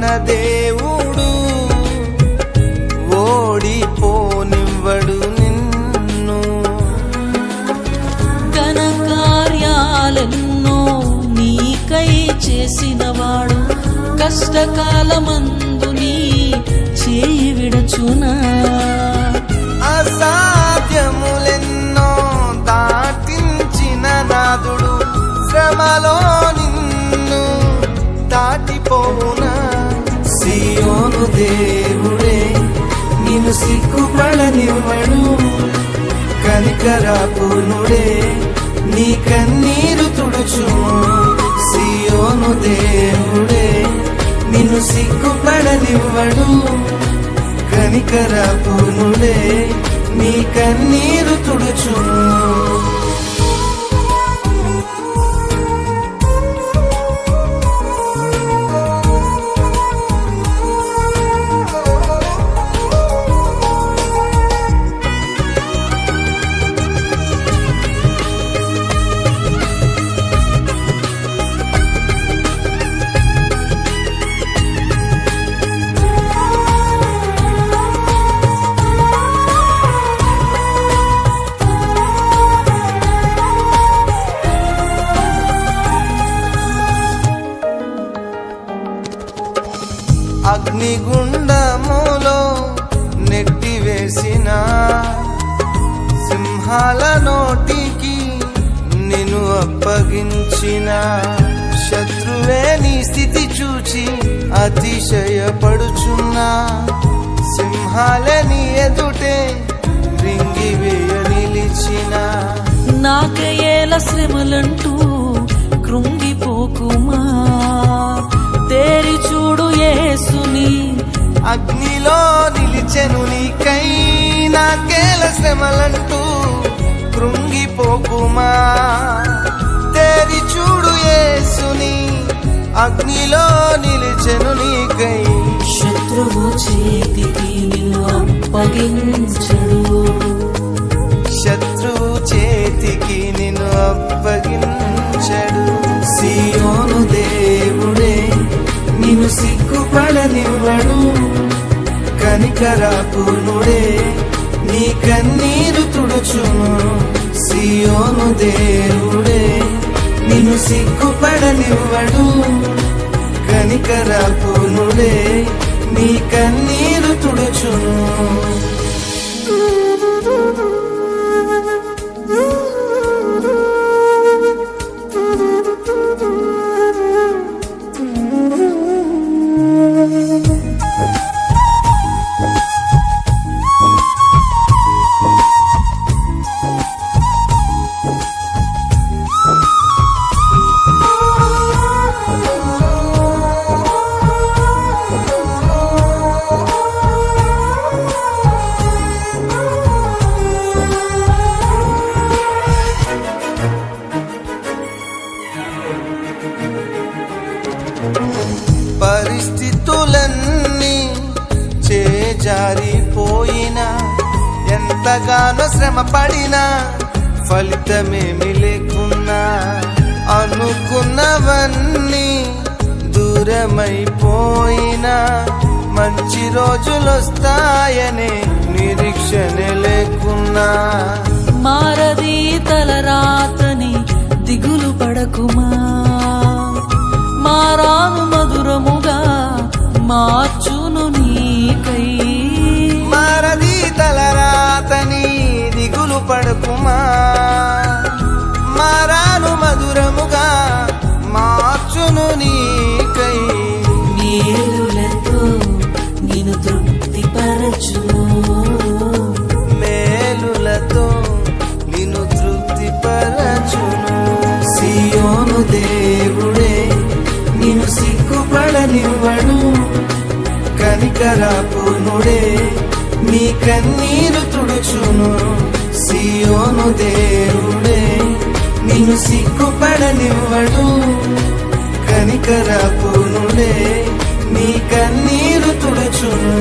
మన దేవుడు ఓడిపోనివ్వడు నిన్ను. ఘన కార్యాలెన్నో నీకై చేసినవాడు కష్టకాలమందు నీ చేయి విడచునా. అసాధ్యములెన్నో దాటించిన నాదుడు శ్రమలో నిన్ను దాటిపోవునా. సియోను దేవుడే నిన్ను సిగ్గుపడనివ్వడు, కనికరాపూర్ణుడే నీ కన్నీరు తుడుచును. సియోను దేవుడే నిన్ను సిగ్గుపడనివ్వడు, కనికరాపూర్ణుడే నీ కన్నీరు తుడుచును. అగ్నిగుండములో నెట్టివేసిన సింహాల నోటికి నిన్ను అప్పగించిన శత్రువే నీ స్థితి చూచి అతిశయపడుచున్నా. సింహాలే నీ ఎదుటే రింగివేయ నిలిచిన. నాకేల శ్రమలంటూ కృంగిపోకుమా, తేరి చూడు యేసుని అగ్నిలో నిలిచెను నీకై. నాకేల శ్రమలంటూ కృంగిపోకుమా, తేరి చూడు యేసుని అగ్నిలో నిలిచెను నీకై. శత్రువు చేతికి నిన్ను అప్పగించడు, శత్రువు చేతికి నిన్ను అప్పగించడు. సియోను దేవుడే నిన్ను సిగ్గుపడనివ్వడు, కనికరాపూర్ణుడే నీ కన్నీరు తుడుచును. సియోను దేవుడే నిన్ను సిగ్గుపడనివ్వడు, కనికరాపూర్ణుడే నీ కన్నీరు తుడుచును. పరిస్థితులన్నీ చేజారిపోయినా, ఎంతగానో శ్రమ పడినా ఫలితమేమి లేకున్నా, అనుకున్నవన్నీ దూరమైపోయినా మంచి రోజులొస్తాయనే నిరీక్షణ లేకున్నా. మారది తలరాతని దిగులు పడకుమా, మారాను మధురముగా మార్చును నీకై. మారది తలరాతని దిగులు పడకుమా, మారాను మధురముగా మార్చును నీకై. మేలులతో నిన్ను తృప్తిపరచును, మేలులతో నిన్ను తృప్తిపరచును. సియోను దేవుడే నిన్ను సిగ్గుపడనివ్వడు, కనికరాపూర్ణుడే నీ కన్నీరు తుడుచును. సియోను దేవుడే నిన్ను సిగ్గుపడనివ్వడు, కనికరాపూర్ణుడే నీ కన్నీరు తుడుచును.